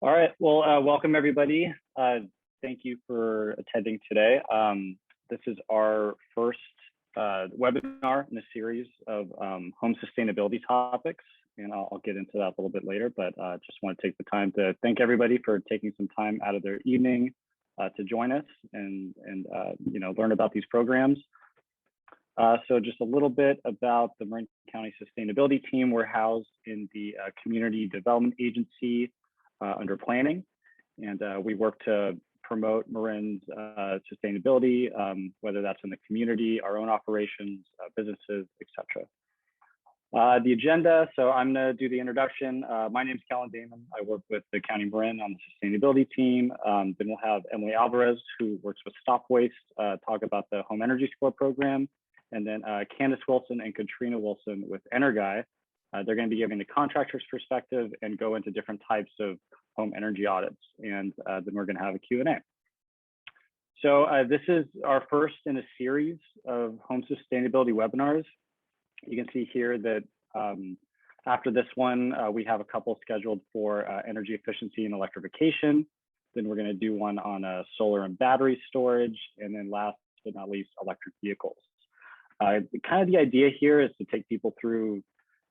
All right. Well, welcome everybody. Thank you for attending today. This is our first webinar in a series of home sustainability topics, and I'll get into that a little bit later. But just want to take the time to thank everybody for taking some time out of their evening to join us and learn about these programs. So just a little bit about the Marin County Sustainability Team. We're housed in the Community Development Agency under planning, and we work to promote Marin's sustainability, whether that's in the community, our own operations, businesses, etc. The agenda, so I'm going to do the introduction. My name is Callan Damon. I work with the County Marin on the sustainability team. Then we'll have Emily Alvarez, who works with Stop Waste, talk about the Home Energy Score program. And then Candace Wilson and Katrina Wilson with Energi. They're going to be giving the contractor's perspective and go into different types of home energy audits. And then we're going to have a Q&A. So this is our first in a series of home sustainability webinars. You can see here that after this one, we have a couple scheduled for energy efficiency and electrification. Then we're going to do one on solar and battery storage. And then last but not least, electric vehicles. Kind of the idea here is to take people through,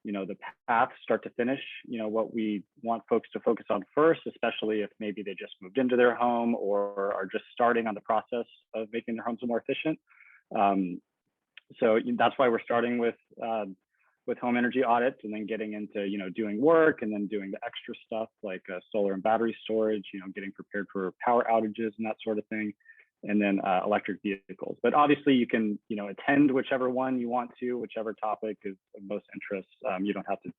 the path, start to finish, what we want folks to focus on first, especially if maybe they just moved into their home or are just starting on the process of making their homes more efficient. So that's why we're starting with home energy audits and then getting into, doing work and then doing the extra stuff like solar and battery storage, getting prepared for power outages and that sort of thing. And then electric vehicles. But obviously you can, attend whichever one you want to, whichever topic is of most interest. You don't have to,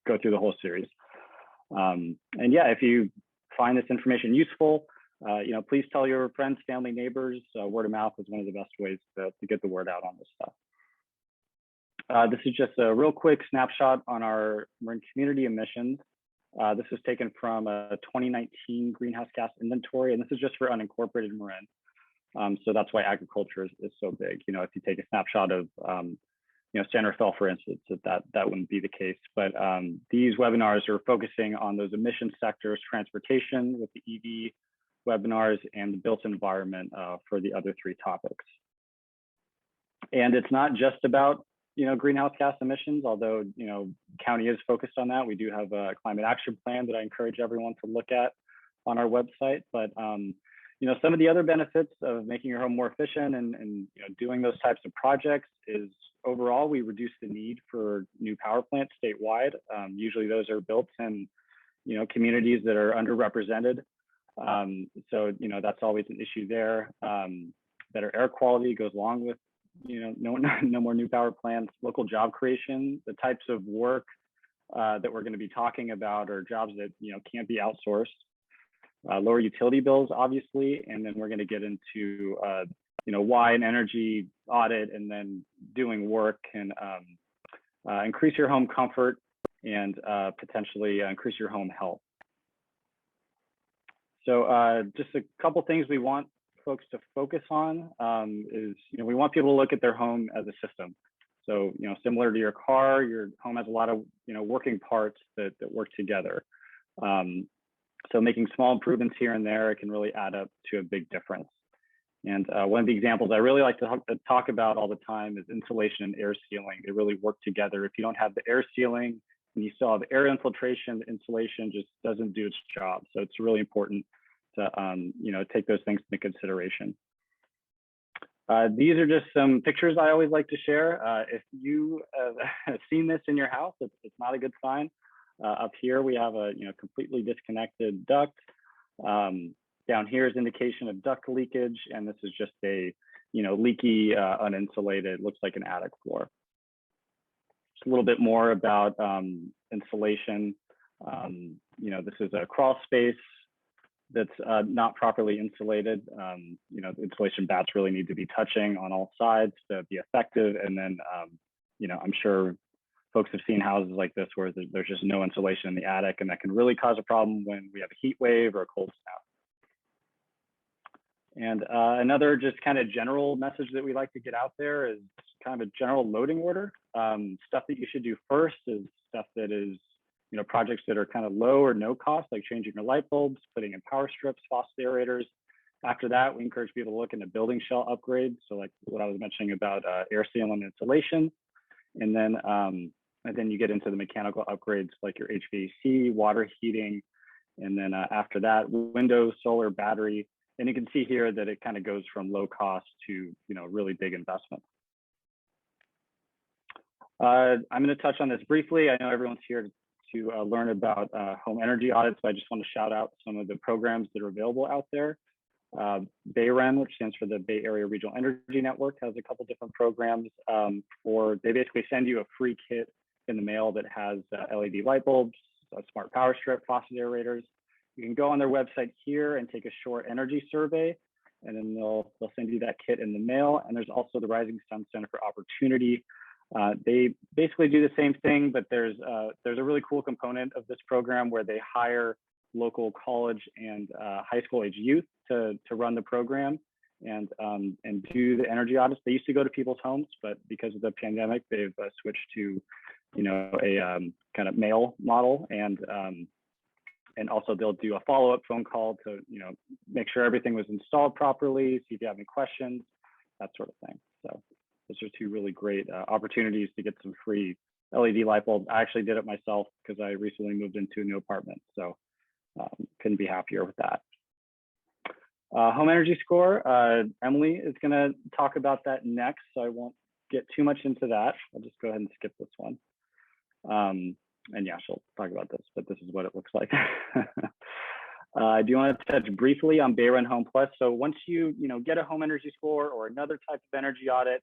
go through the whole series. And yeah, if you find this information useful, please tell your friends, family, neighbors. Word of mouth is one of the best ways to get the word out on this stuff. This is just a real quick snapshot on our Marin community emissions. This was taken from a 2019 greenhouse gas inventory, and this is just for unincorporated Marin. So that's why agriculture is so big. If you take a snapshot of, San Rafael, for instance, that wouldn't be the case. But these webinars are focusing on those emission sectors, transportation with the EV webinars, and the built environment for the other three topics. And it's not just about greenhouse gas emissions, although, county is focused on that. We do have a climate action plan that I encourage everyone to look at on our website. But, some of the other benefits of making your home more efficient and doing those types of projects is overall, we reduce the need for new power plants statewide. Usually those are built in, communities that are underrepresented. So, that's always an issue there. Better air quality goes along with no more new power plants, local job creation, the types of work that we're going to be talking about are jobs that can't be outsourced, lower utility bills, obviously, and then we're going to get into why an energy audit and then doing work can increase your home comfort and potentially increase your home health. So just a couple things we want folks to focus on is, we want people to look at their home as a system. So, similar to your car, your home has a lot of, working parts that work together. So making small improvements here and there, it can really add up to a big difference. And one of the examples I really like to talk about all the time is insulation and air sealing. They really work together. If you don't have the air sealing and you still have air infiltration, the insulation just doesn't do its job. So it's really important to take those things into consideration. These are just some pictures I always like to share. If you have seen this in your house, it's not a good sign. Up here we have a completely disconnected duct. Down here is indication of duct leakage, and this is just a leaky, uninsulated, looks like an attic floor. Just a little bit more about insulation. This is a crawl space that's not properly insulated. The insulation bats really need to be touching on all sides to be effective. And then, I'm sure folks have seen houses like this where there's just no insulation in the attic, and that can really cause a problem when we have a heat wave or a cold snap. And another just kind of general message that we like to get out there is kind of a general loading order. Stuff that you should do first is stuff that is projects that are kind of low or no cost, like changing your light bulbs, putting in power strips, faucet aerators. After that, we encourage people to look into building shell upgrades. So like what I was mentioning about air sealing and insulation. And then you get into the mechanical upgrades like your HVAC, water heating. And then after that, windows, solar, battery. And you can see here that it kind of goes from low cost to really big investment. I'm going to touch on this briefly. I know everyone's here to learn about home energy audits, but I just want to shout out some of the programs that are available out there. BayREN, which stands for the Bay Area Regional Energy Network, has a couple different programs they basically send you a free kit in the mail that has LED light bulbs, a smart power strip, faucet aerators. You can go on their website here and take a short energy survey, and then they'll send you that kit in the mail. And there's also the Rising Sun Center for Opportunity. They basically do the same thing, but there's a really cool component of this program where they hire local college and high school age youth to run the program and do the energy audits. They used to go to people's homes, but because of the pandemic, they've switched to a kind of mail model, and also they'll do a follow-up phone call to make sure everything was installed properly, see if you have any questions, that sort of thing. So those are two really great opportunities to get some free LED light bulbs. I actually did it myself because I recently moved into a new apartment, so couldn't be happier with that. Home energy score, Emily is going to talk about that next, so I won't get too much into that. I'll just go ahead and skip this one. And yeah, she'll talk about this, but this is what it looks like. I do want to touch briefly on BayREN Home Plus. So once you get a home energy score or another type of energy audit,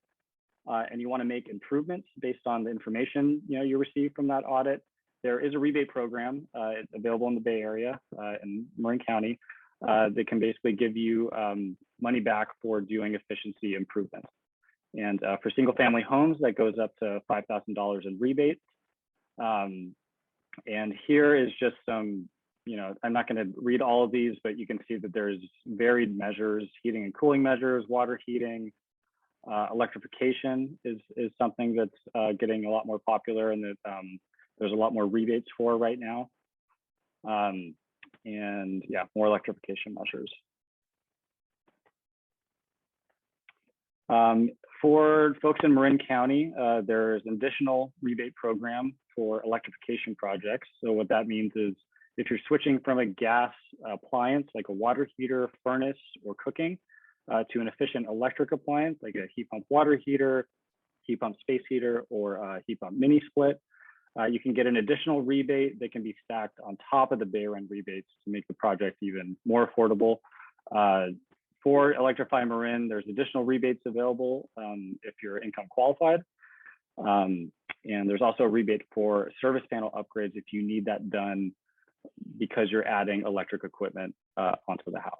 and you want to make improvements based on the information you receive from that audit, there is a rebate program available in the Bay Area in Marin County that can basically give you money back for doing efficiency improvements. And for single family homes, that goes up to $5,000 in rebates. And here is just some, I'm not going to read all of these, but you can see that there's varied measures: heating and cooling measures, water heating, electrification is something that's getting a lot more popular and that there's a lot more rebates for right now. And yeah, more electrification measures. For folks in Marin County, there's an additional rebate program for electrification projects. So what that means is if you're switching from a gas appliance like a water heater, furnace, or cooking to an efficient electric appliance like a heat pump water heater, heat pump space heater, or a heat pump mini split, you can get an additional rebate that can be stacked on top of the BayREN rebates to make the project even more affordable. For Electrify Marin, there's additional rebates available if you're income qualified. And there's also a rebate for service panel upgrades if you need that done because you're adding electric equipment onto the house.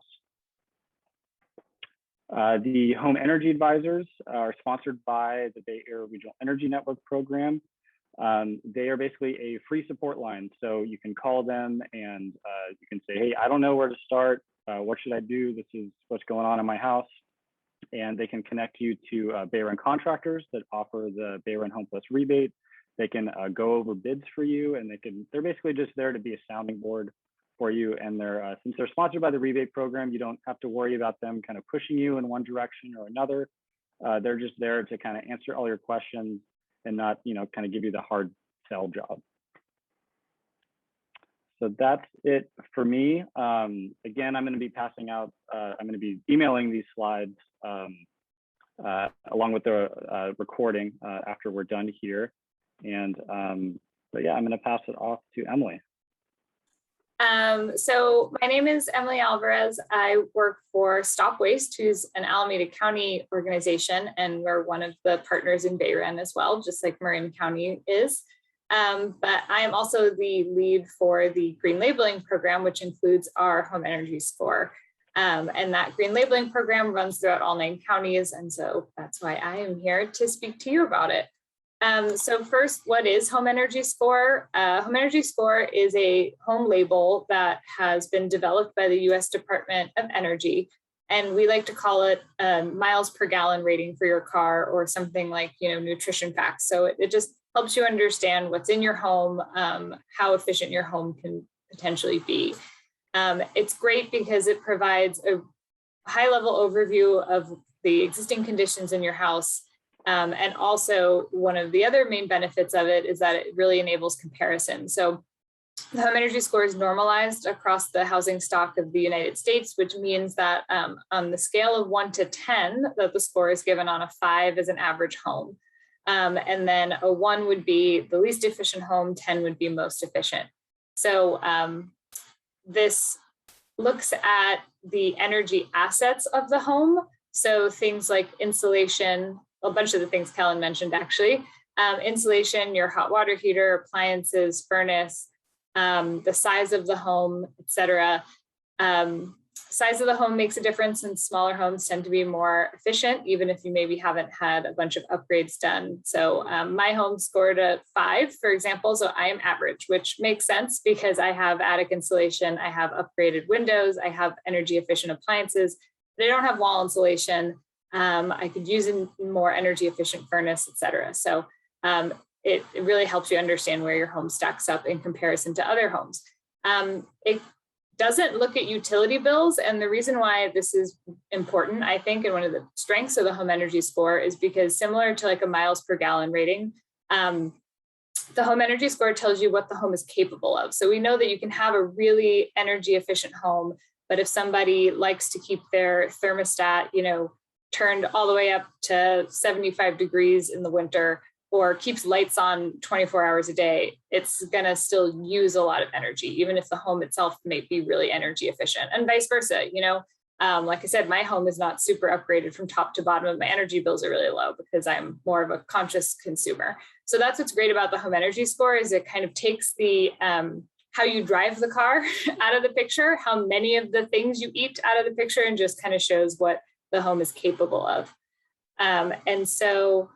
The Home Energy Advisors are sponsored by the Bay Area Regional Energy Network program. They are basically a free support line. So you can call them and you can say, hey, I don't know where to start. What should I do? This is what's going on in my house. And they can connect you to BayREN contractors that offer the BayREN Home Plus rebate. They can go over bids for you, and they're basically just there to be a sounding board for you. And since they're sponsored by the rebate program, you don't have to worry about them kind of pushing you in one direction or another. They're just there to kind of answer all your questions and not, kind of give you the hard sell job. So that's it for me. Again, I'm going to be passing out, I'm going to be emailing these slides along with the recording after we're done here. And but yeah, I'm going to pass it off to Emily. So my name is Emily Alvarez. I work for Stop Waste, who's an Alameda County organization, and we're one of the partners in BayREN as well, just like Marin County is. But I am also the lead for the green labeling program, which includes our home energy score. And that green labeling program runs throughout all 9 counties. And so that's why I am here to speak to you about it. So first, what is home energy score? Home energy score is a home label that has been developed by the U.S. Department of Energy. And we like to call it miles per gallon rating for your car, or something like, nutrition facts. So it just helps you understand what's in your home, how efficient your home can potentially be. It's great because it provides a high-level overview of the existing conditions in your house. And also one of the other main benefits of it is that it really enables comparison. So the home energy score is normalized across the housing stock of the United States, which means that on the scale of 1 to 10, that the score is given on a 5 as an average home. And then a 1 would be the least efficient home, 10 would be most efficient. So this looks at the energy assets of the home. So things like insulation, a bunch of the things Kellen mentioned actually, insulation, your hot water heater, appliances, furnace, the size of the home, etc. Size of the home makes a difference, and smaller homes tend to be more efficient, even if you maybe haven't had a bunch of upgrades done. So my home scored a 5, for example, so I am average, which makes sense because I have attic insulation, I have upgraded windows, I have energy efficient appliances, but I don't have wall insulation. I could use a more energy efficient furnace, etc. So it really helps you understand where your home stacks up in comparison to other homes. It doesn't look at utility bills, and the reason why this is important, I think, and one of the strengths of the home energy score is because similar to like a miles per gallon rating, the home energy score tells you what the home is capable of. So we know that you can have a really energy efficient home, but if somebody likes to keep their thermostat, turned all the way up to 75 degrees in the winter, or keeps lights on 24 hours a day, it's gonna still use a lot of energy, even if the home itself may be really energy efficient, and vice versa. Like I said, my home is not super upgraded from top to bottom, and my energy bills are really low because I'm more of a conscious consumer. So that's what's great about the home energy score, is it kind of takes the how you drive the car out of the picture, how many of the things you eat out of the picture, and just kind of shows what the home is capable of. And so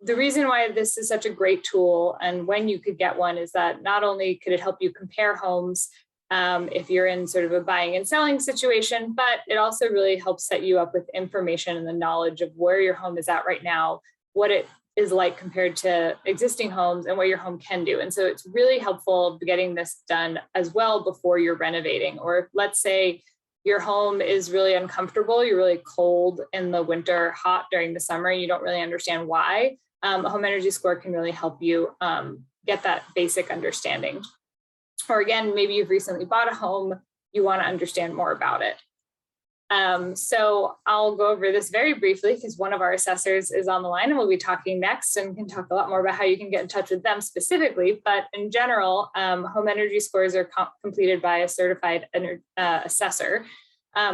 the reason why this is such a great tool, and when you could get one, is that not only could it help you compare homes if you're in sort of a buying and selling situation, but it also really helps set you up with information and the knowledge of where your home is at right now, what it is like compared to existing homes, and what your home can do. And so it's really helpful getting this done as well before you're renovating. Or if, let's say, your home is really uncomfortable, you're really cold in the winter, hot during the summer, and you don't really understand why, a home energy score can really help you get that basic understanding. Or again, maybe you've recently bought a home, you want to understand more about it. So I'll go over this very briefly because one of our assessors is on the line and we'll be talking next, and can talk a lot more about how you can get in touch with them specifically. But in general, home energy scores are completed by a certified assessor.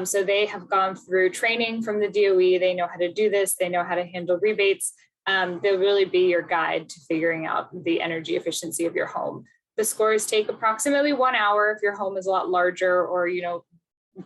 So they have gone through training from the DOE. They know how to do this. They know how to handle rebates. They'll really be your guide to figuring out the energy efficiency of your home. The scores take approximately 1 hour. If your home is a lot larger, or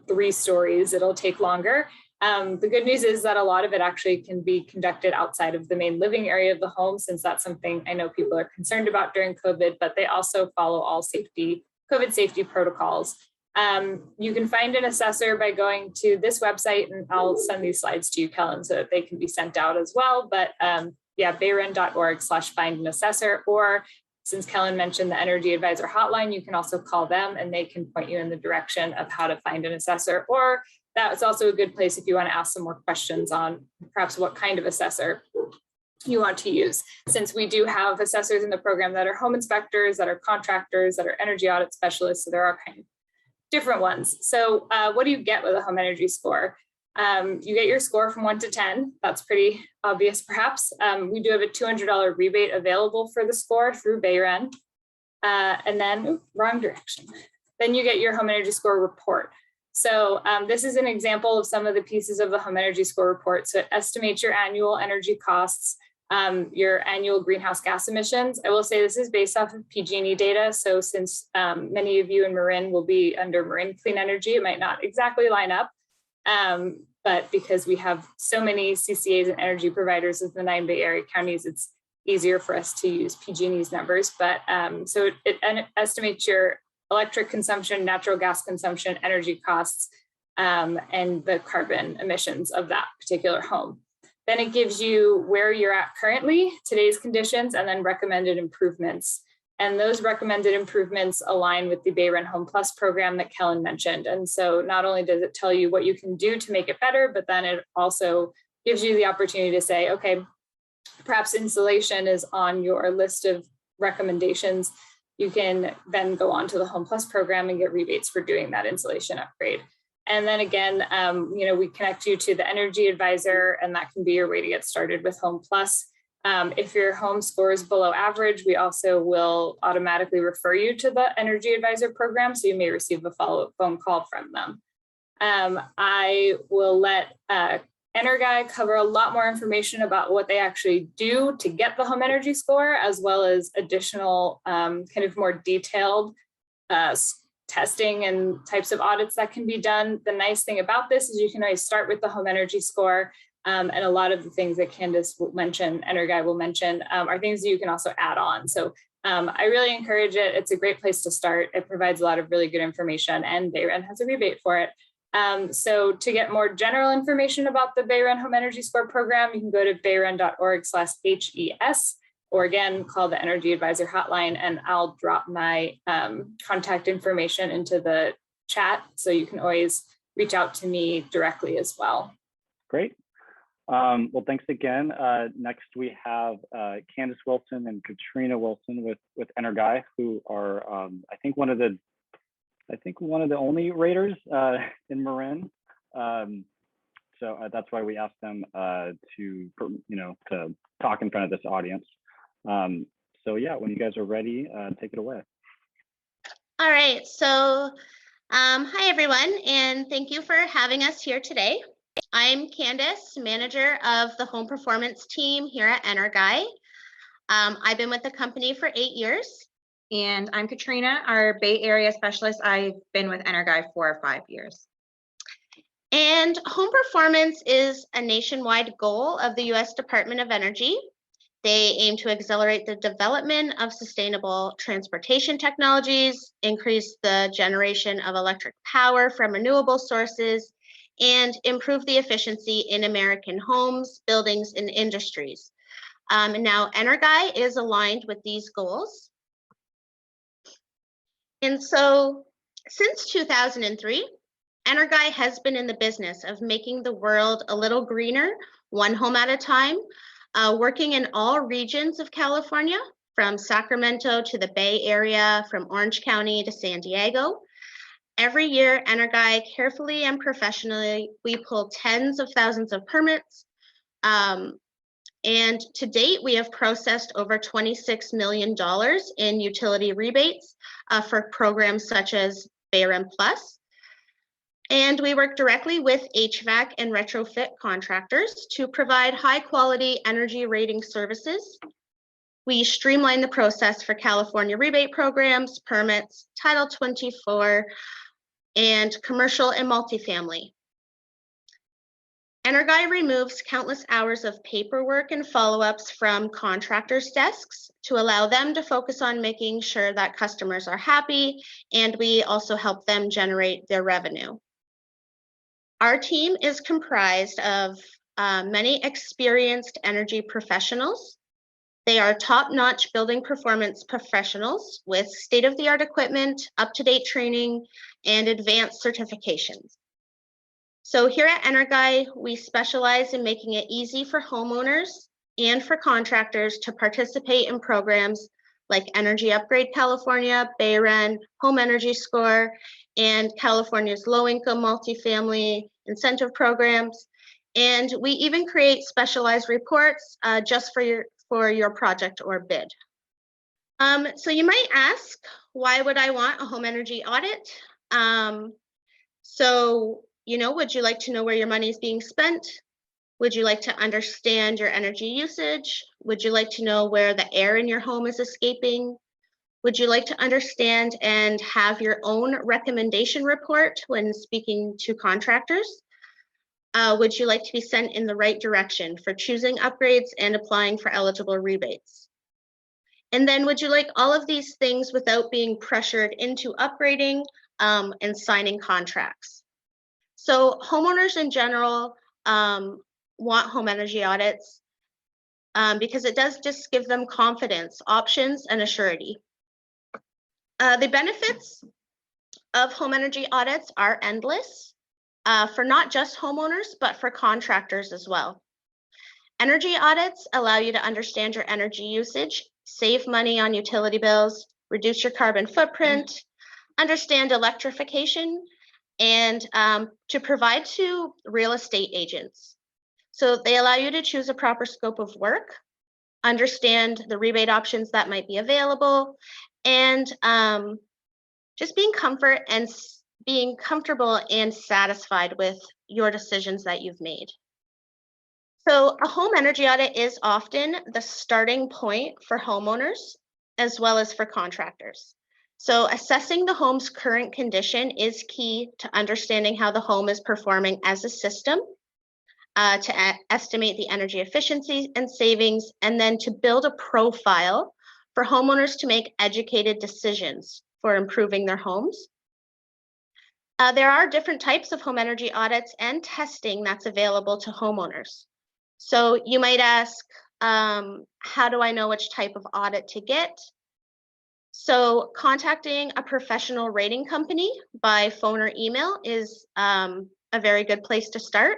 3 stories, it'll take longer. The good news is that a lot of it actually can be conducted outside of the main living area of the home, since that's something I know people are concerned about during COVID, but they also follow all COVID safety protocols. You can find an assessor by going to this website, and I'll send these slides to you, Kellen, so that they can be sent out as well. But bayren.org/find an assessor, or since Kellen mentioned the Energy Advisor hotline, you can also call them and they can point you in the direction of how to find an assessor. Or that's also a good place if you want to ask some more questions on perhaps what kind of assessor you want to use. Since we do have assessors in the program that are home inspectors, that are contractors, that are energy audit specialists, so there are kind of different ones. So what do you get with a home energy score? You get your score from 1 to 10. That's pretty obvious, perhaps. We do have a $200 rebate available for the score through Bayren. And then, wrong direction. Then you get your home energy score report. So this is an example of some of the pieces of the home energy score report. So it estimates your annual energy costs, your annual greenhouse gas emissions. I will say this is based off of PG&E data. So since many of you in Marin will be under Marin Clean Energy, it might not exactly line up. But because we have so many CCAs and energy providers in the 9 Bay Area counties, it's easier for us to use PG&E's numbers. But so it estimates your electric consumption, natural gas consumption, energy costs, and the carbon emissions of that particular home. Then it gives you where you're at currently, today's conditions, and then recommended improvements. And those recommended improvements align with the BayREN Home Plus program that Kellen mentioned. And so not only does it tell you what you can do to make it better, but then it also gives you the opportunity to say, okay, perhaps insulation is on your list of recommendations. You can then go on to the Home Plus program and get rebates for doing that insulation upgrade. And then again, we connect you to the Energi advisor, and that can be your way to get started with Home Plus. If your home scores below average, we also will automatically refer you to the Energi advisor program, so you may receive a follow-up phone call from them. I will let Energi cover a lot more information about what they actually do to get the home energy score, as well as additional kind of more detailed testing and types of audits that can be done. The nice thing about this is you can always start with the home energy score, and a lot of the things that Candace will mention, Energi will mention, are things that you can also add on. So I really encourage it. It's a great place to start. It provides a lot of really good information, and BayREN has a rebate for it. So to get more general information about the BayREN Home Energy Score program, you can go to bayren.org/HES, or again, call the Energi Advisor hotline, and I'll drop my contact information into the chat, so you can always reach out to me directly as well. Great. Well, thanks again. Next, we have Candace Wilson and Katrina Wilson with Energi, who are, I think one of the only raters in Marin. So that's why we asked them to talk in front of this audience. So yeah, when you guys are ready, take it away. All right. So hi, everyone, and thank you for having us here today. I'm Candace, manager of the home performance team here at Energi. I've been with the company for 8 years. And I'm Katrina, our Bay Area specialist. I've been with Energi for 5 years. And home performance is a nationwide goal of the U.S. Department of Energy. They aim to accelerate the development of sustainable transportation technologies, increase the generation of electric power from renewable sources, and improve the efficiency in American homes, buildings, and industries. And now Energi is aligned with these goals. And so since 2003, Energi has been in the business of making the world a little greener, one home at a time, working in all regions of California, from Sacramento to the Bay Area, from Orange County to San Diego. Every year, Energi carefully and professionally, we pull tens of thousands of permits. And to date, we have processed over $26 million in utility rebates for programs such as BayREN Plus. And we work directly with HVAC and retrofit contractors to provide high quality energy rating services. We streamline the process for California rebate programs, permits, Title 24, and commercial and multifamily. Energi removes countless hours of paperwork and follow-ups from contractors' desks to allow them to focus on making sure that customers are happy, and we also help them generate their revenue. Our team is comprised of many experienced energy professionals. They are top-notch building performance professionals with state-of-the-art equipment, up-to-date training, and advanced certifications. So here at Energi, we specialize in making it easy for homeowners and for contractors to participate in programs like Energy Upgrade California, BayREN, Home Energy Score, and California's low-income multifamily incentive programs. And we even create specialized reports just for your project or bid. So you might ask, why would I want a home energy audit? Would you like to know where your money is being spent? Would you like to understand your energy usage? Would you like to know where the air in your home is escaping? Would you like to understand and have your own recommendation report when speaking to contractors? Would you like to be sent in the right direction for choosing upgrades and applying for eligible rebates? And then would you like all of these things without being pressured into upgrading and signing contracts? So homeowners in general want home energy audits because it does just give them confidence, options, and a surety. The benefits of home energy audits are endless for not just homeowners, but for contractors as well. Energy audits allow you to understand your energy usage, save money on utility bills, reduce your carbon footprint, understand electrification, and to provide to real estate agents. So they allow you to choose a proper scope of work, understand the rebate options that might be available, and just being comfortable and satisfied with your decisions that you've made. So a home energy audit is often the starting point for homeowners as well as for contractors. So assessing the home's current condition is key to understanding how the home is performing as a system, to estimate the energy efficiency and savings, and then to build a profile for homeowners to make educated decisions for improving their homes. There are different types of home energy audits and testing that's available to homeowners. So you might ask, how do I know which type of audit to get? So contacting a professional rating company by phone or email is a very good place to start.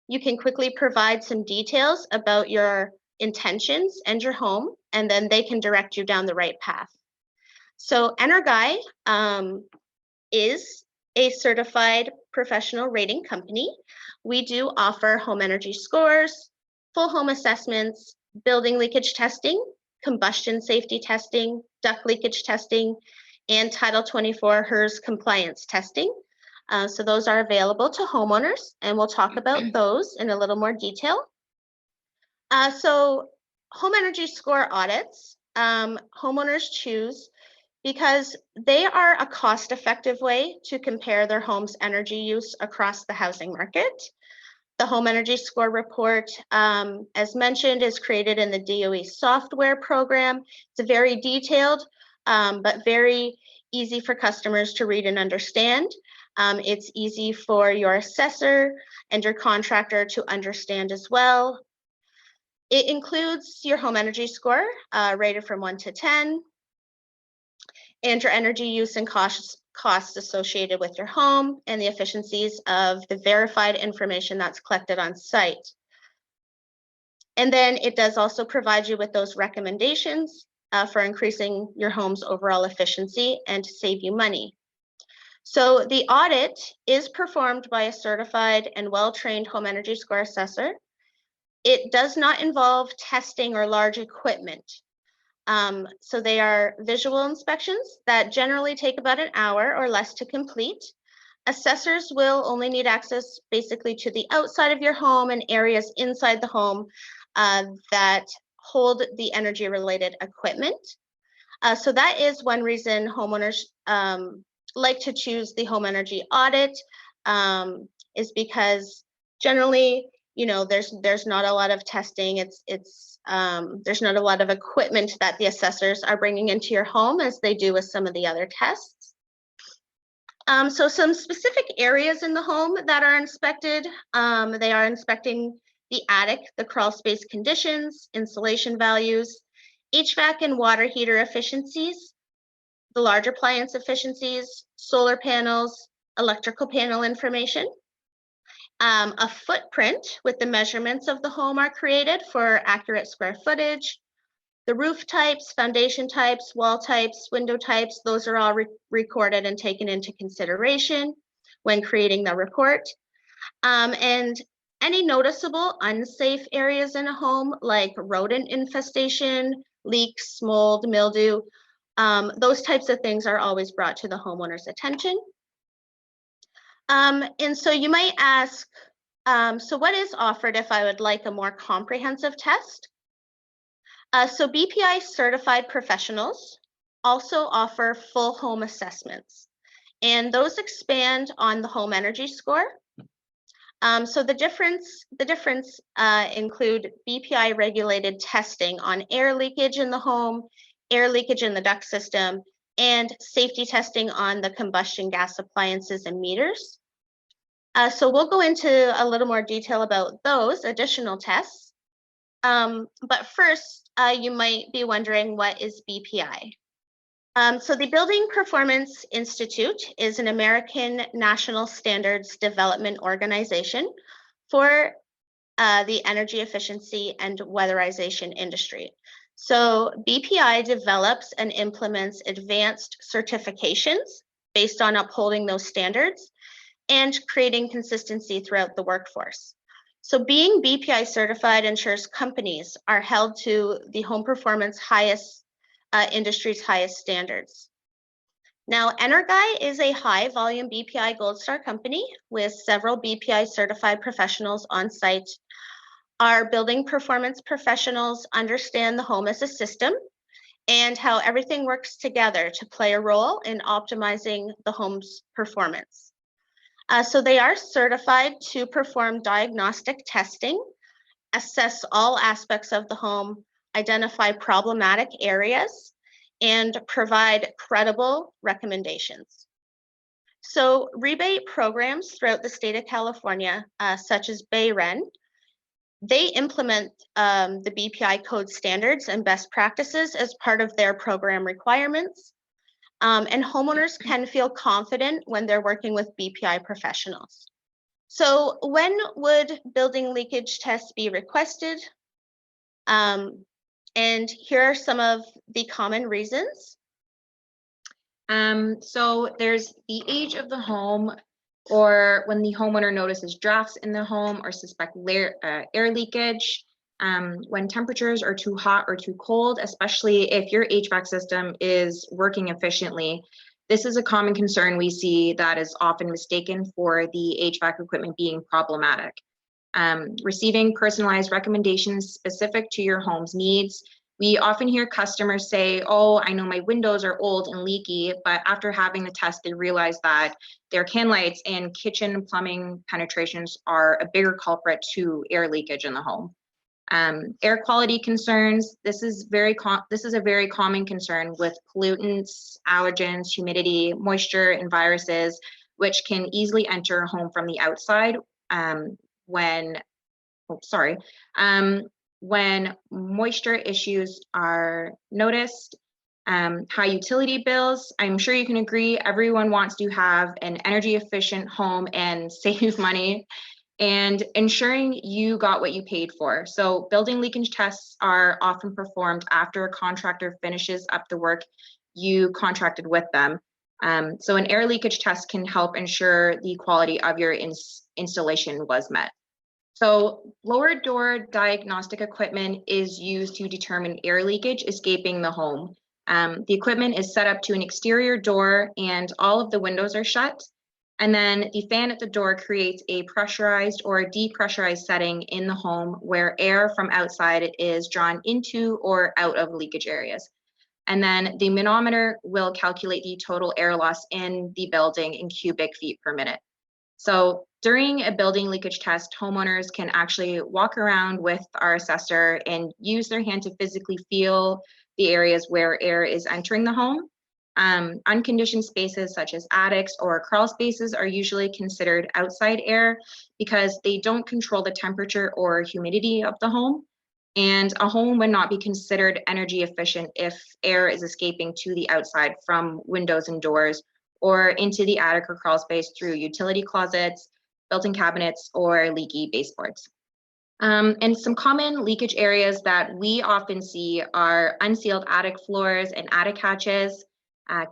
You can quickly provide some details about your intentions and your home, and then they can direct you down the right path. So Energi is a certified professional rating company. We do offer home energy scores, full home assessments, building leakage testing, combustion safety testing, duct leakage testing, and Title 24 HERS compliance testing. So those are available to homeowners, and we'll talk about those in a little more detail. So home energy score audits, homeowners choose because they are a cost-effective way to compare their home's energy use across the housing market. The Home Energy Score Report, as mentioned, is created in the DOE software program. It's very detailed, but very easy for customers to read and understand. It's easy for your assessor and your contractor to understand as well. It includes your home energy score, rated from 1 to 10, and your energy use and costs associated with your home, and the efficiencies of the verified information that's collected on site. And then it does also provide you with those recommendations for increasing your home's overall efficiency and to save you money. So the audit is performed by a certified and well-trained home energy score assessor. It does not involve testing or large equipment. So they are visual inspections that generally take about an hour or less to complete. Assessors will only need access basically to the outside of your home and areas inside the home that hold the energy related equipment. So that is one reason homeowners like to choose the home energy audit, is because generally, you know, there's not a lot of testing. There's not a lot of equipment that the assessors are bringing into your home as they do with some of the other tests. So some specific areas in the home that are inspected, they are inspecting the attic, the crawl space conditions, insulation values, HVAC and water heater efficiencies, the large appliance efficiencies, solar panels, electrical panel information. A footprint with the measurements of the home are created for accurate square footage. The roof types, foundation types, wall types, window types, those are all recorded and taken into consideration when creating the report. And any noticeable unsafe areas in a home, like rodent infestation, leaks, mold, mildew, those types of things are always brought to the homeowner's attention. And so you might ask, so what is offered if I would like a more comprehensive test? So BPI certified professionals also offer full home assessments, and those expand on the home energy score. So the difference include BPI regulated testing on air leakage in the home, air leakage in the duct system, and safety testing on the combustion gas appliances and meters. So we'll go into a little more detail about those additional tests. But first, you might be wondering, what is BPI? So the Building Performance Institute is an American national standards development organization for the energy efficiency and weatherization industry. So BPI develops and implements advanced certifications based on upholding those standards and creating consistency throughout the workforce. So being BPI certified ensures companies are held to the home performance industry's highest standards. Now, Energi is a high volume BPI Gold Star company with several BPI certified professionals on site. Our building performance professionals understand the home as a system and how everything works together to play a role in optimizing the home's performance. So they are certified to perform diagnostic testing, assess all aspects of the home, identify problematic areas, and provide credible recommendations. So rebate programs throughout the state of California, such as BayREN, they implement the BPI code standards and best practices as part of their program requirements. And homeowners can feel confident when they're working with BPI professionals. So when would building leakage tests be requested? And here are some of the common reasons. So there's the age of the home, or when the homeowner notices drafts in the home or suspect air leakage, when temperatures are too hot or too cold, especially if your HVAC system is working efficiently. This is a common concern we see that is often mistaken for the HVAC equipment being problematic. Receiving personalized recommendations specific to your home's needs. We often hear customers say, oh, I know my windows are old and leaky, but after having the test, they realize that their can lights and kitchen plumbing penetrations are a bigger culprit to air leakage in the home. Air quality concerns. This is a very common concern with pollutants, allergens, humidity, moisture, and viruses, which can easily enter a home from the outside when moisture issues are noticed. High utility bills. I'm sure you can agree, everyone wants to have an energy efficient home and save money, and ensuring you got what you paid for. So building leakage tests are often performed after a contractor finishes up the work you contracted with them. So an air leakage test can help ensure the quality of your installation was met. So lower door diagnostic equipment is used to determine air leakage escaping the home. The equipment is set up to an exterior door and all of the windows are shut. And then the fan at the door creates a pressurized or depressurized setting in the home where air from outside is drawn into or out of leakage areas. And then the manometer will calculate the total air loss in the building in cubic feet per minute. So during a building leakage test, homeowners can actually walk around with our assessor and use their hand to physically feel the areas where air is entering the home. Unconditioned spaces such as attics or crawl spaces are usually considered outside air because they don't control the temperature or humidity of the home. And a home would not be considered energy efficient if air is escaping to the outside from windows and doors or into the attic or crawl space through utility closets, built-in cabinets, or leaky baseboards. And some common leakage areas that we often see are unsealed attic floors and attic hatches,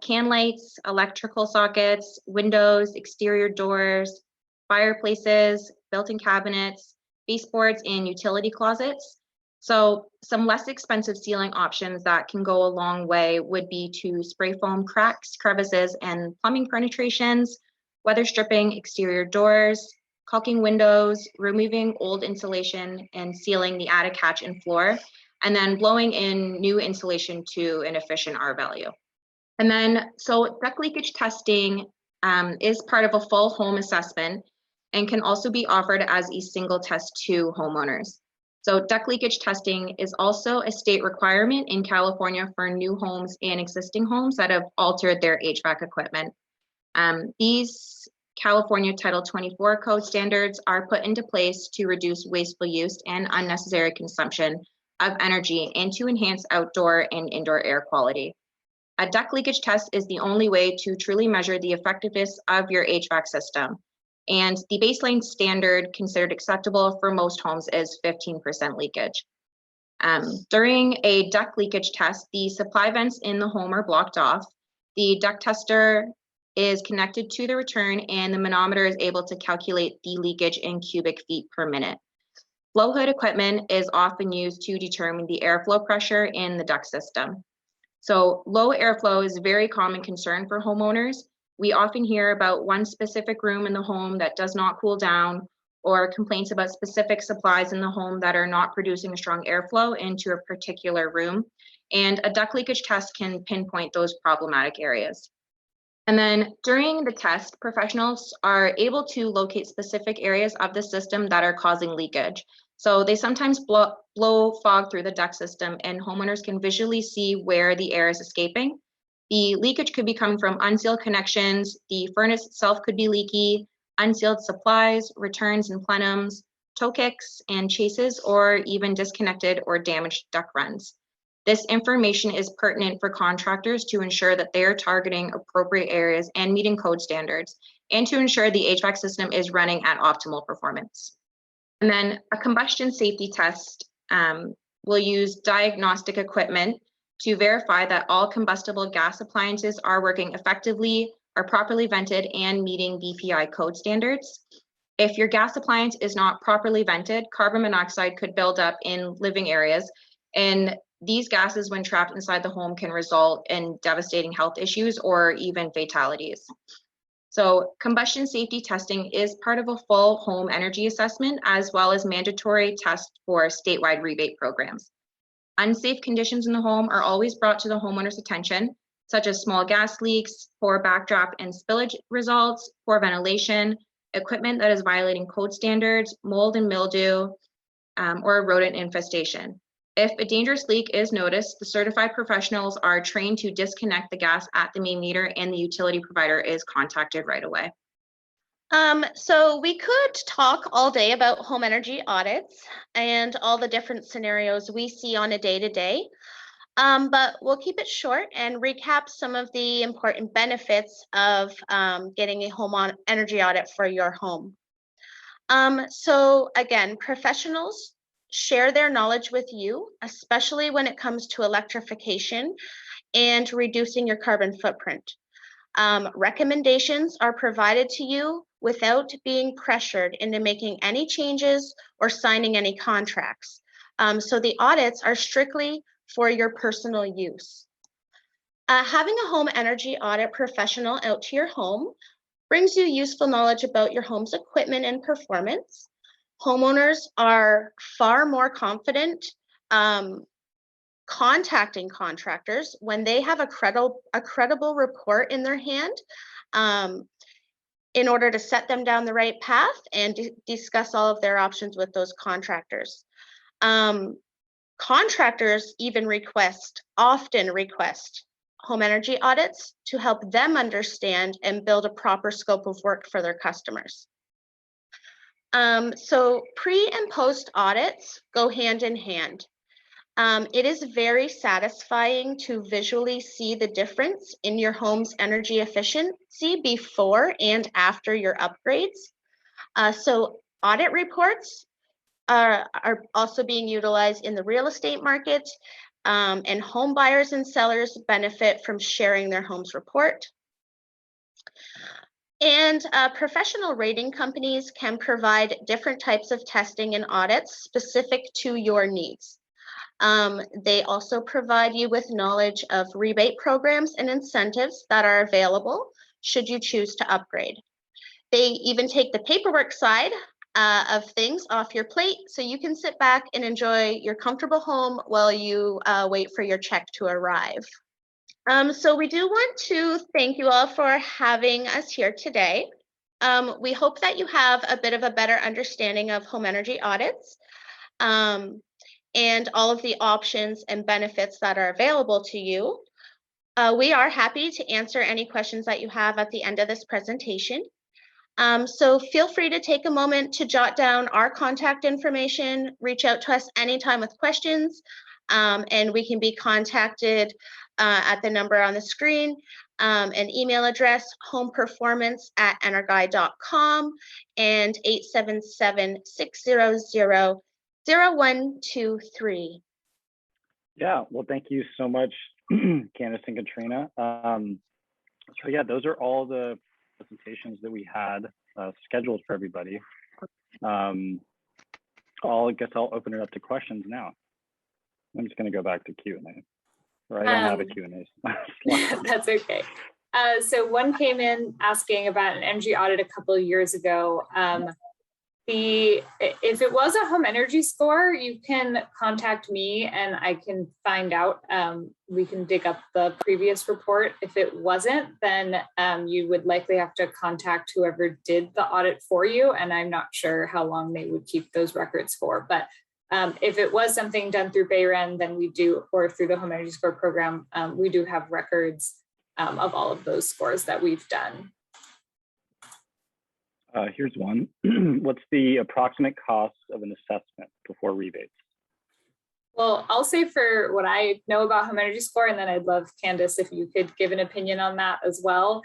can lights, electrical sockets, windows, exterior doors, fireplaces, built-in cabinets, baseboards, and utility closets. So some less expensive sealing options that can go a long way would be to spray foam cracks, crevices, and plumbing penetrations, weather stripping exterior doors, caulking windows, removing old insulation, and sealing the attic hatch and floor, and then blowing in new insulation to an efficient R value. And then, so duct leakage testing is part of a full home assessment and can also be offered as a single test to homeowners. So duct leakage testing is also a state requirement in California for new homes and existing homes that have altered their HVAC equipment. These California Title 24 code standards are put into place to reduce wasteful use and unnecessary consumption of energy and to enhance outdoor and indoor air quality. A duct leakage test is the only way to truly measure the effectiveness of your HVAC system. And the baseline standard considered acceptable for most homes is 15% leakage. During a duct leakage test, the supply vents in the home are blocked off. The duct tester is connected to the return and the manometer is able to calculate the leakage in cubic feet per minute. Flow hood equipment is often used to determine the airflow pressure in the duct system. So low airflow is a very common concern for homeowners. We often hear about one specific room in the home that does not cool down, or complaints about specific supplies in the home that are not producing a strong airflow into a particular room. And a duct leakage test can pinpoint those problematic areas. And then during the test, professionals are able to locate specific areas of the system that are causing leakage. So they sometimes blow fog through the duct system and homeowners can visually see where the air is escaping. The leakage could be coming from unsealed connections, the furnace itself could be leaky, unsealed supplies, returns and plenums, toe kicks and chases, or even disconnected or damaged duct runs. This information is pertinent for contractors to ensure that they are targeting appropriate areas and meeting code standards, and to ensure the HVAC system is running at optimal performance. And then a combustion safety test will use diagnostic equipment to verify that all combustible gas appliances are working effectively, are properly vented, and meeting BPI code standards. If your gas appliance is not properly vented, carbon monoxide could build up in living areas, and these gases, when trapped inside the home, can result in devastating health issues or even fatalities. So combustion safety testing is part of a full home energy assessment, as well as mandatory tests for statewide rebate programs. Unsafe conditions in the home are always brought to the homeowner's attention, such as small gas leaks, poor backdraft and spillage results, poor ventilation, equipment that is violating code standards, mold and mildew, or rodent infestation. If a dangerous leak is noticed, the certified professionals are trained to disconnect the gas at the main meter and the utility provider is contacted right away. So we could talk all day about home energy audits and all the different scenarios we see on a day-to-day, but we'll keep it short and recap some of the important benefits of getting a home energy audit for your home. So again, professionals share their knowledge with you, especially when it comes to electrification and reducing your carbon footprint. Recommendations are provided to you without being pressured into making any changes or signing any contracts. So the audits are strictly for your personal use. Having a home energy audit professional out to your home brings you useful knowledge about your home's equipment and performance. Homeowners are far more confident contacting contractors when they have a credible report in their hand in order to set them down the right path and discuss all of their options with those contractors. Contractors even often request home energy audits to help them understand and build a proper scope of work for their customers. So pre and post audits go hand in hand. It is very satisfying to visually see the difference in your home's energy efficiency before and after your upgrades. So audit reports are also being utilized in the real estate market, and home buyers and sellers benefit from sharing their home's report. And professional rating companies can provide different types of testing and audits specific to your needs. They also provide you with knowledge of rebate programs and incentives that are available should you choose to upgrade. They even take the paperwork side of things off your plate so you can sit back and enjoy your comfortable home while you wait for your check to arrive. So we do want to thank you all for having us here today. We hope that you have a bit of a better understanding of home energy audits and all of the options and benefits that are available to you. We are happy to answer any questions that you have at the end of this presentation. So feel free to take a moment to jot down our contact information, reach out to us anytime with questions, and we can be contacted at the number on the screen, an email address, homeperformance@energi.com, and 877-600-0123. Yeah, well, thank you so much, Candace and Katrina. So yeah, those are all the presentations that we had scheduled for everybody. I guess I'll open it up to questions now. I'm just going to go back to Q&A. Or I don't have a Q&A slide. That's okay. So one came in asking about an energy audit a couple of years ago. If it was a home energy score, you can contact me and I can find out. We can dig up the previous report. If it wasn't, then you would likely have to contact whoever did the audit for you. And I'm not sure how long they would keep those records for. But if it was something done through BayREN, then we do, or through the Home Energy Score program, we do have records of all of those scores that we've done. Here's one. What's the approximate cost of an assessment before rebates? Well, I'll say for what I know about Home Energy Score, and then I'd love, Candace, if you could give an opinion on that as well.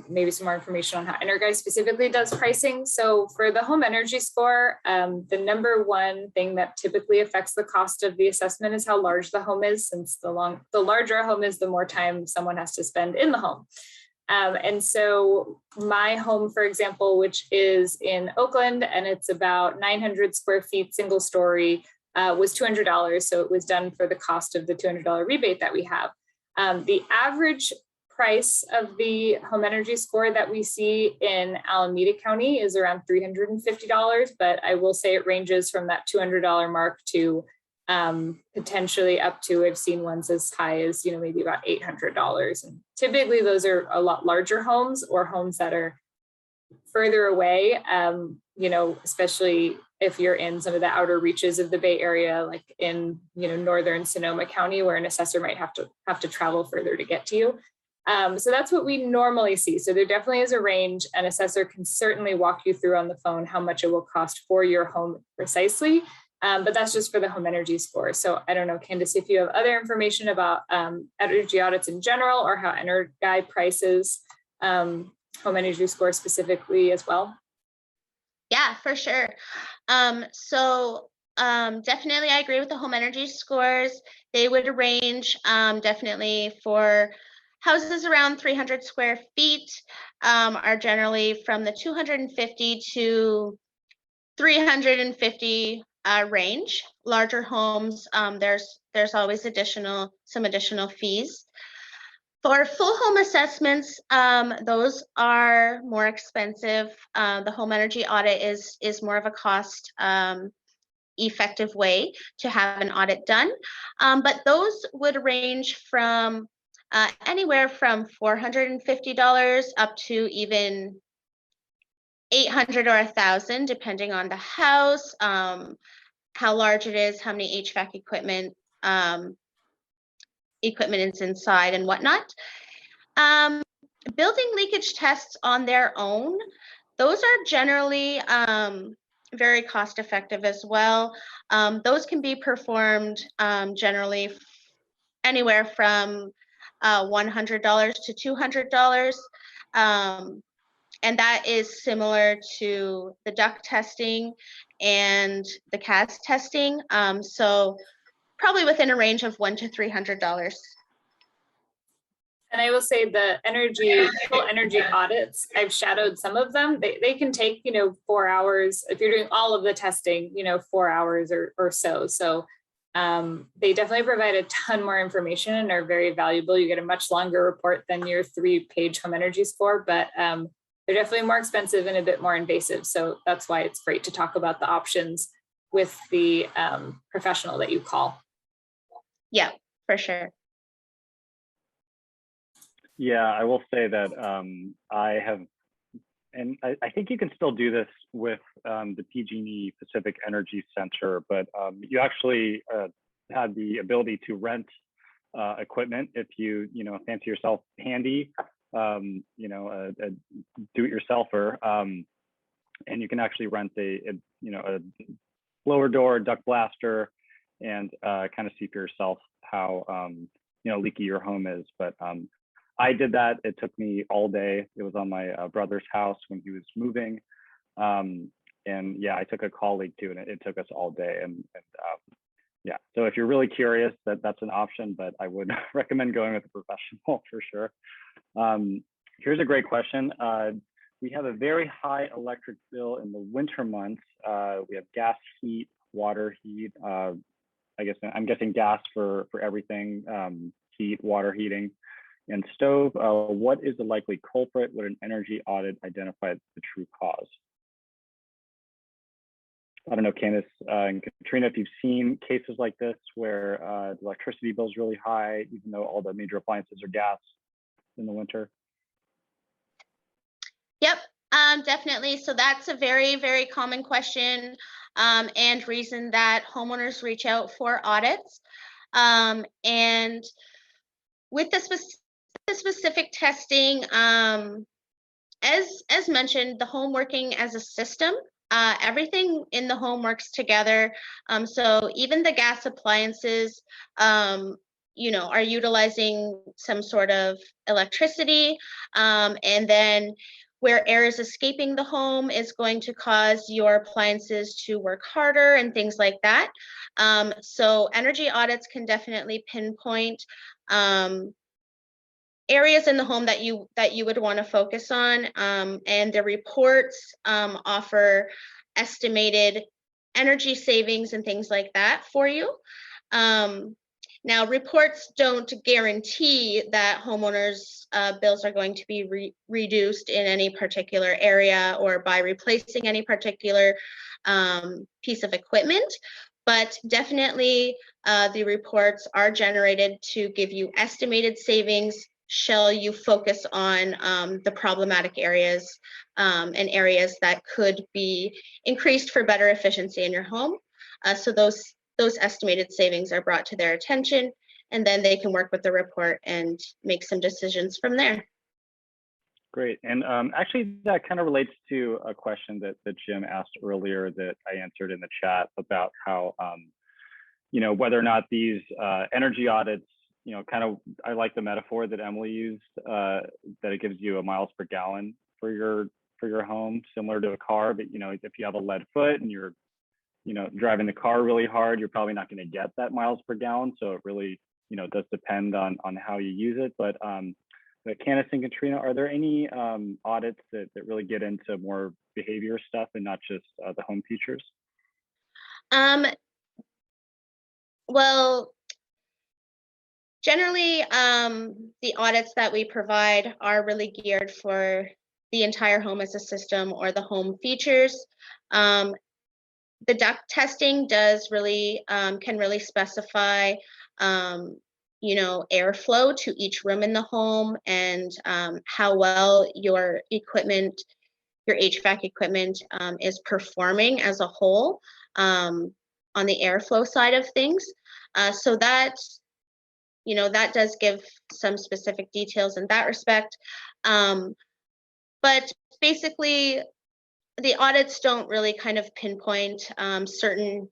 Maybe some more information on how Energi specifically does pricing. So for the Home Energy Score, the number one thing that typically affects the cost of the assessment is how large the home is, since the larger a home is, the more time someone has to spend in the home. And so my home, for example, which is in Oakland, and it's about 900 square feet, single story, was $200. So it was done for the cost of the $200 rebate that we have. The average price of the home energy score that we see in Alameda County is around $350, but I will say it ranges from that $200 mark to potentially up to, I've seen ones as high as, maybe about $800. And typically those are a lot larger homes, or homes that are further away, especially if you're in some of the outer reaches of the Bay Area, like in, northern Sonoma County, where an assessor might have to travel further to get to you. So that's what we normally see. So there definitely is a range. An assessor can certainly walk you through on the phone how much it will cost for your home precisely. But that's just for the home energy score. So I don't know, Candace, if you have other information about energy audits in general, or how Energi prices home energy score specifically as well. Yeah, for sure. Definitely I agree with the home energy scores. They would range definitely for houses around 300 square feet, are generally from the 250 to 350 range. Larger homes, there's always some additional fees. For full home assessments, those are more expensive. The home energy audit is more of a cost effective way to have an audit done. But those would range from anywhere from $450 up to even $800 or $1,000, depending on the house, how large it is, how many HVAC equipment is inside, and whatnot. Building leakage tests on their own, those are generally very cost effective as well. Those can be performed generally anywhere from $100 to $200. And that is similar to the duct testing and the CAS testing. So probably within a range of $100 to $300. And I will say the full energy audits, I've shadowed some of them. They can take, 4 hours. If you're doing all of the testing, 4 hours or so. So they definitely provide a ton more information and are very valuable. You get a much longer report than your 3-page home energy score, but they're definitely more expensive and a bit more invasive. So that's why it's great to talk about the options with the professional that you call. Yeah, for sure. Yeah, I will say that I have, and I think you can still do this with the PG&E Pacific Energy Center, but you actually had the ability to rent equipment if you fancy yourself handy. you know, a do-it-yourselfer, and you can actually rent a blower door, duct blaster, and kind of see for yourself how you know, leaky your home is. But I did that. It took me all day. It was on my brother's house when he was moving. And yeah, I took a colleague too, and it took us all day. And yeah, so if you're really curious, that's an option, but I would recommend going with a professional for sure. Here's a great question. We have a very high electric bill in the winter months. We have gas heat, water heat. I'm guessing gas for everything, heat, water heating, and stove. What is the likely culprit? Would an energy audit identify the true cause? I don't know, Candace and Katrina, if you've seen cases like this where the electricity bill is really high, even though all the major appliances are gas in the winter. Yep, definitely. So that's a very, very common question and reason that homeowners reach out for audits. And with the specific testing, as mentioned, the home working as a system, everything in the home works together. So even the gas appliances, you know, are utilizing some sort of electricity, and then where air is escaping the home is going to cause your appliances to work harder and things like that. So energy audits can definitely pinpoint areas in the home that you would want to focus on, and the reports offer estimated energy savings and things like that for you. Now, reports don't guarantee that homeowners' bills are going to be reduced in any particular area or by replacing any particular piece of equipment, but definitely the reports are generated to give you estimated savings. Shall you focus on the problematic areas and areas that could be increased for better efficiency in your home. So those estimated savings are brought to their attention, and then they can work with the report and make some decisions from there. Great. And actually, that kind of relates to a question that Jim asked earlier that I answered in the chat about how, you know, whether or not these energy audits, you know, kind of, I like the metaphor that Emily used, that it gives you a miles per gallon for your home, similar to a car. But, you know, if you have a lead foot and you're, you know, driving the car really hard, you're probably not going to get that miles per gallon. So it really, you know, does depend on how you use it. But Candace and Katrina, are there any audits that really get into more behavior stuff and not just the home features? Well, generally, the audits that we provide are really geared for the entire home as a system or the home features. The duct testing does really can really specify, you know, airflow to each room in the home and how well your equipment, your HVAC equipment is performing as a whole on the airflow side of things. So that, you know, that does give some specific details in that respect. But basically, the audits don't really kind of pinpoint certain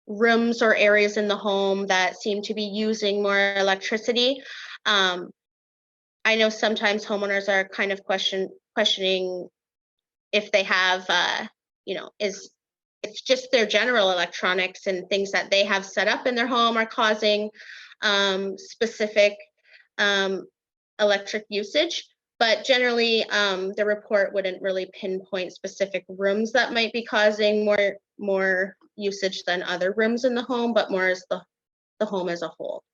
rooms or areas in the home that seem to be using more electricity. I know sometimes homeowners are kind of questioning if they have, you know, it's just their general electronics and things that they have set up in their home are causing specific electric usage. But generally, the report wouldn't really pinpoint specific rooms that might be causing more usage than other rooms in the home, but more as the home as a whole.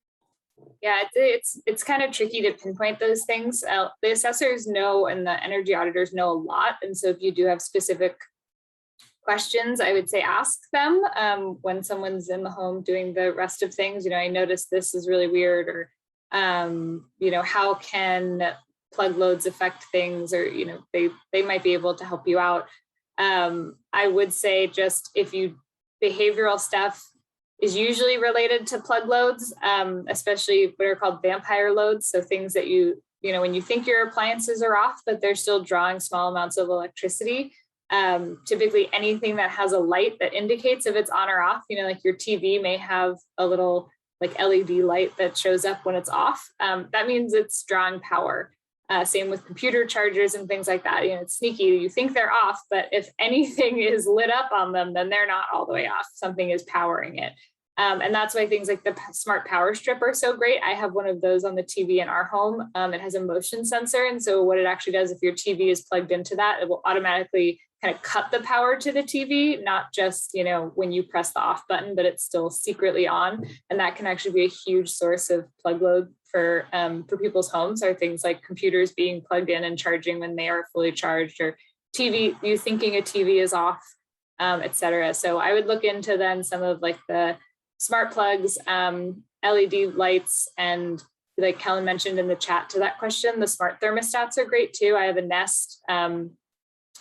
Yeah, it's kind of tricky to pinpoint those things. The assessors know and the energy auditors know a lot. And so if you do have specific questions, I would say ask them when someone's in the home doing the rest of things. You know, I noticed this is really weird, or, you know, how can plug loads affect things, or, you know, they might be able to help you out. I would say just behavioral stuff is usually related to plug loads, especially what are called vampire loads. So things that you you know, when you think your appliances are off, but they're still drawing small amounts of electricity. Typically anything that has a light that indicates if it's on or off, you know, like your TV may have a little like LED light that shows up when it's off. That means it's drawing power. Same with computer chargers and things like that. You know, it's sneaky. You think they're off, but if anything is lit up on them, then they're not all the way off. Something is powering it. And that's why things like the smart power strip are so great. I have one of those on the TV in our home. It has a motion sensor. And so what it actually does, if your TV is plugged into that, it will automatically kind of cut the power to the TV, not just, you know, when you press the off button, but it's still secretly on. And that can actually be a huge source of plug load for people's homes, are things like computers being plugged in and charging when they are fully charged, or TV, you thinking a TV is off, et cetera. So I would look into then some of like the smart plugs, LED lights, and like Kellen mentioned in the chat to that question, the smart thermostats are great too. I have a Nest.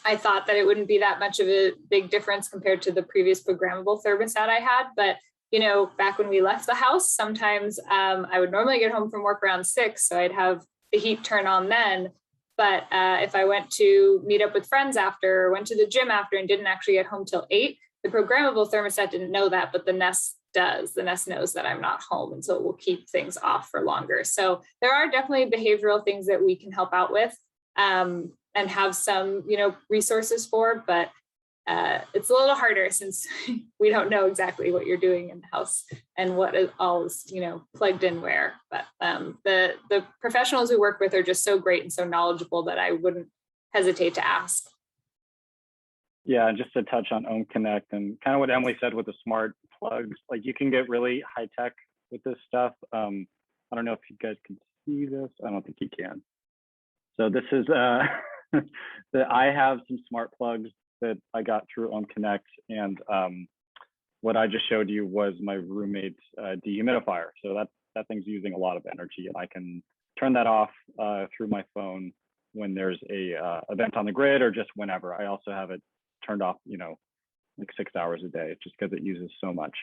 I thought that it wouldn't be that much of a big difference compared to the previous programmable thermostat I had, but you know, back when we left the house, sometimes I would normally get home from work around 6, so I'd have the heat turn on then. But if I went to meet up with friends after, or went to the gym after and didn't actually get home till 8, the programmable thermostat didn't know that, but the Nest does. The Nest knows that I'm not home, and so it will keep things off for longer. So there are definitely behavioral things that we can help out with and have some, you know, resources for, but it's a little harder since we don't know exactly what you're doing in the house and what is all is, you know, plugged in where. But the professionals we work with are just so great and so knowledgeable that I wouldn't hesitate to ask. Yeah, and just to touch on Ohm Connect and kind of what Emily said with the smart plugs, like you can get really high tech with this stuff. I don't know if you guys can see this. I don't think you can. So this is that I have some smart plugs that I got through Ohm Connect, and what I just showed you was my roommate's dehumidifier. So that thing's using a lot of energy, and I can turn that off through my phone when there's a event on the grid, or just whenever. I also have it turned off, you know, like 6 hours a day, just because it uses so much.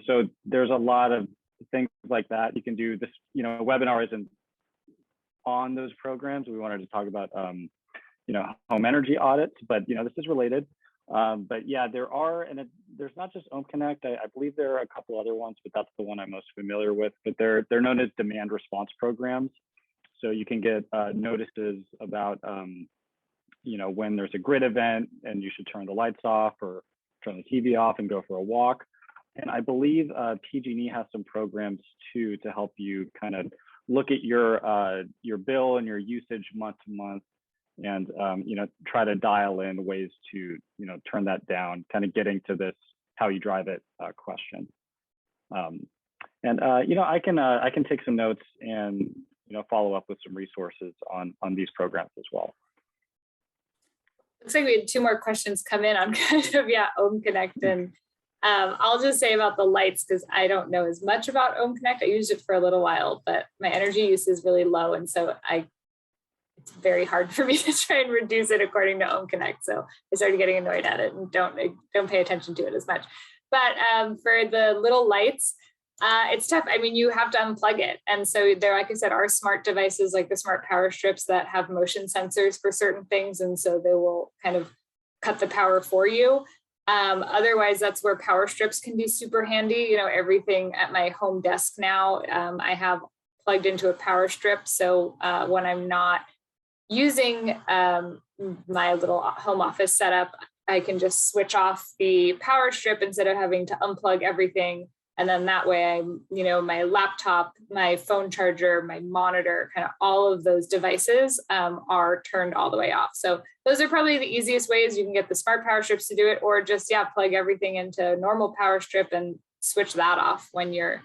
So there's a lot of things like that you can do. This, you know, webinar isn't on those programs. We wanted to talk about, you know, home energy audits, but you know, this is related. But yeah, there are, and there's not just Ohm Connect. I believe there are a couple other ones, but that's the one I'm most familiar with. But they're known as demand response programs. So you can get notices about, you know, when there's a grid event and you should turn the lights off or turn the TV off and go for a walk. And I believe PG&E has some programs too to help you kind of look at your bill and your usage month to month, and you know, try to dial in ways to, you know, turn that down, kind of getting to this how you drive it question. And you know, I can take some notes and, you know, follow up with some resources on these programs as well. Looks like we had 2 more questions come in on kind of, yeah, Ohm Connect. And I'll just say about the lights, because I don't know as much about Ohm Connect. I used it for a little while, but my energy use is really low. And so it's very hard for me to try and reduce it according to Ohm Connect. So I started getting annoyed at it and don't pay attention to it as much. But for the little lights, it's tough. I mean, you have to unplug it. And so there, like I said, are smart devices like the smart power strips that have motion sensors for certain things. And so they will kind of cut the power for you. Otherwise, that's where power strips can be super handy. You know, everything at my home desk now, I have plugged into a power strip. So when I'm not using my little home office setup, I can just switch off the power strip instead of having to unplug everything. And then that way, you know, my laptop, my phone charger, my monitor, kind of all of those devices are turned all the way off. So those are probably the easiest ways. You can get the smart power strips to do it, or just, yeah, plug everything into a normal power strip and switch that off when you're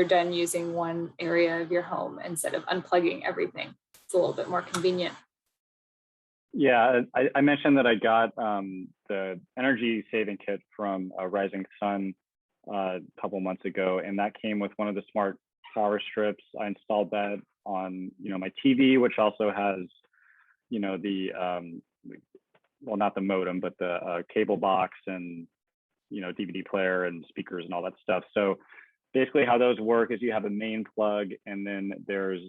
done using one area of your home instead of unplugging everything. It's a little bit more convenient. Yeah, I mentioned that I got the energy saving kit from Rising Sun a couple months ago, and that came with one of the smart power strips. I installed that on, you know, my TV, which also has, you know, the well, not the modem, but the cable box and, you know, DVD player and speakers and all that stuff. So basically how those work is you have a main plug, and then there's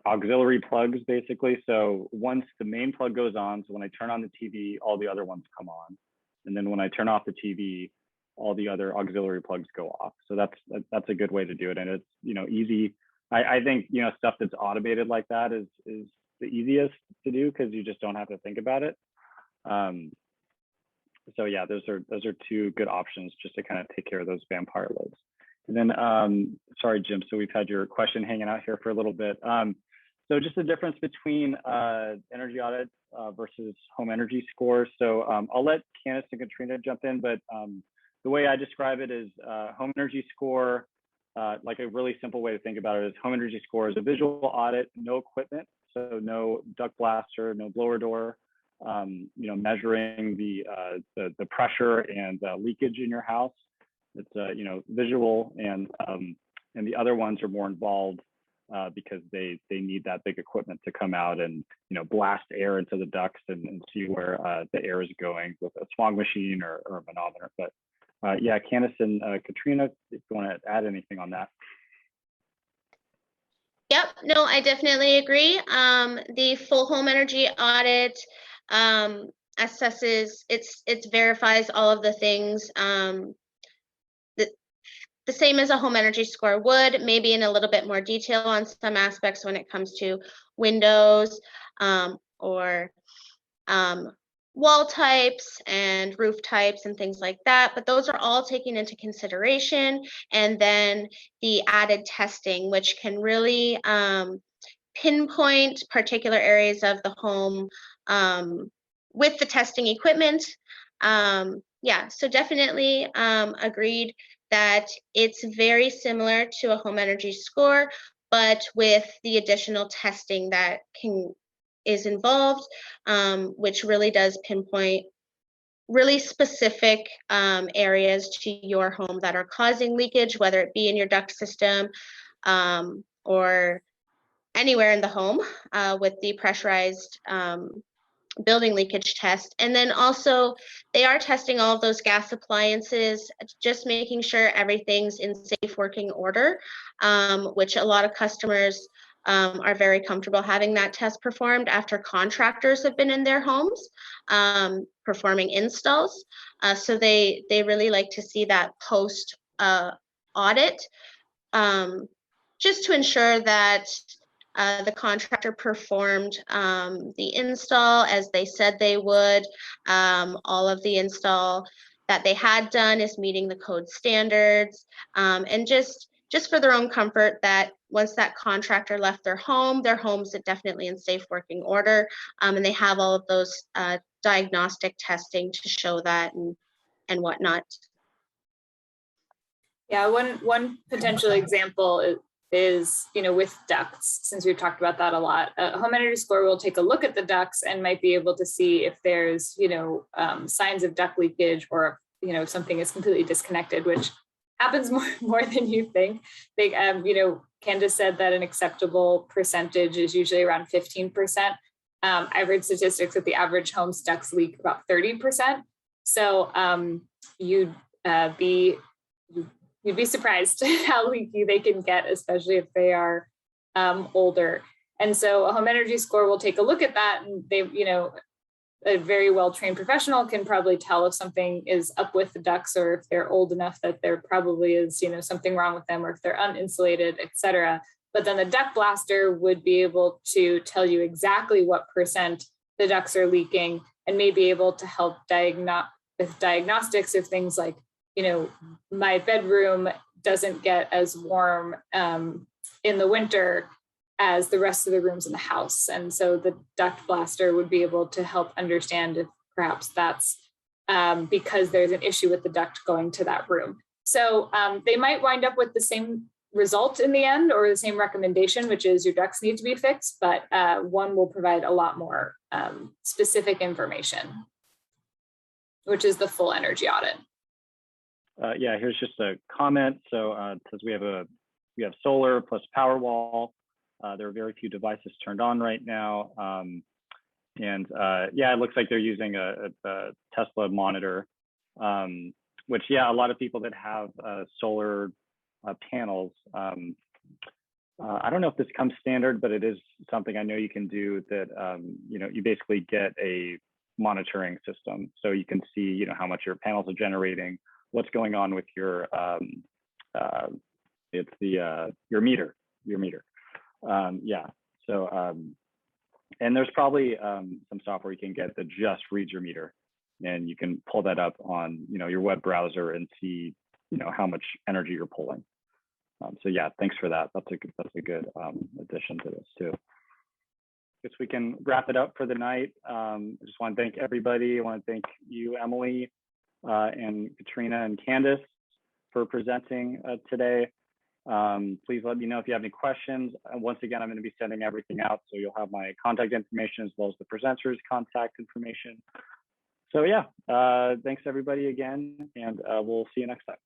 auxiliary plugs, basically. So once the main plug goes on, so when I turn on the TV, all the other ones come on. And then when I turn off the TV, all the other auxiliary plugs go off. So that's a good way to do it. And it's, easy. I think, stuff that's automated like that is the easiest to do because you just don't have to think about it. So yeah, those are two good options just to kind of take care of those vampire loads. And then, sorry, Jim, so we've had your question hanging out here for a little bit. So just the difference between Energi Audit versus home energy score. So I'll let Candace and Katrina jump in, but the way I describe it is home energy score, like a really simple way to think about it is home energy score is a visual audit, no equipment. So no duct blaster, no blower door, measuring the pressure and leakage in your house. It's visual, and the other ones are more involved because they need that big equipment to come out and blast air into the ducts and see where the air is going with a swang machine or a manometer. But yeah, Candace and Katrina, if you want to add anything on that. Yep, no, I definitely agree. The full home energy audit assesses, it verifies all of the things the same as a home energy score would, maybe in a little bit more detail on some aspects when it comes to windows or wall types and roof types and things like that. But those are all taken into consideration. And then the added testing, which can really pinpoint particular areas of the home with the testing equipment. Yeah, so definitely agreed that it's very similar to a home energy score, but with the additional testing that is involved, which really does pinpoint really specific areas to your home that are causing leakage, whether it be in your duct system or anywhere in the home with the pressurized building leakage test. And then also they are testing all of those gas appliances, just making sure everything's in safe working order, which a lot of customers are very comfortable having that test performed after contractors have been in their homes performing installs. So they really like to see that post audit just to ensure that the contractor performed the install as they said they would. All of the install that they had done is meeting the code standards, and just for their own comfort that once that contractor left their home's definitely in safe working order, and they have all of those diagnostic testing to show that and whatnot. Yeah, one potential example is with ducts, since we've talked about that a lot. A home energy score will take a look at the ducts and might be able to see if there's signs of duct leakage, or something is completely disconnected, which happens more than you think. Candace said that an acceptable percentage is usually around 15%. I've read statistics that the average home's ducts leak about 30%. So you'd be surprised how leaky they can get, especially if they are older. And so a home energy score will take a look at that, and a very well-trained professional can probably tell if something is up with the ducts, or if they're old enough that there probably is something wrong with them, or if they're uninsulated, etc. But then the duct blaster would be able to tell you exactly what percent the ducts are leaking, and may be able to help with diagnostics of things like, my bedroom doesn't get as warm in the winter as the rest of the rooms in the house. And so the duct blaster would be able to help understand if perhaps that's because there's an issue with the duct going to that room. So they might wind up with the same result in the end, or the same recommendation, which is your ducts need to be fixed, but one will provide a lot more specific information, which is the full energy audit. Yeah, here's just a comment. So it says we have solar plus Powerwall. There are very few devices turned on right now. Yeah, it looks like they're using a Tesla monitor, which, yeah, a lot of people that have solar panels, I don't know if this comes standard, but it is something I know you can do that, you know, you basically get a monitoring system. So you can see, you know, how much your panels are generating, what's going on with your, your meter. Yeah, so, and there's probably some software you can get that just reads your meter, and you can pull that up on, you know, your web browser and see, you know, how much energy you're pulling. So yeah, thanks for that. That's a good addition to this too. Guess we can wrap it up for the night. I just want to thank everybody. I want to thank you, Emily, and Katrina and Candace for presenting today. Please let me know if you have any questions. Once again, I'm going to be sending everything out, so you'll have my contact information as well as the presenters' contact information. So yeah, thanks everybody again, and we'll see you next time.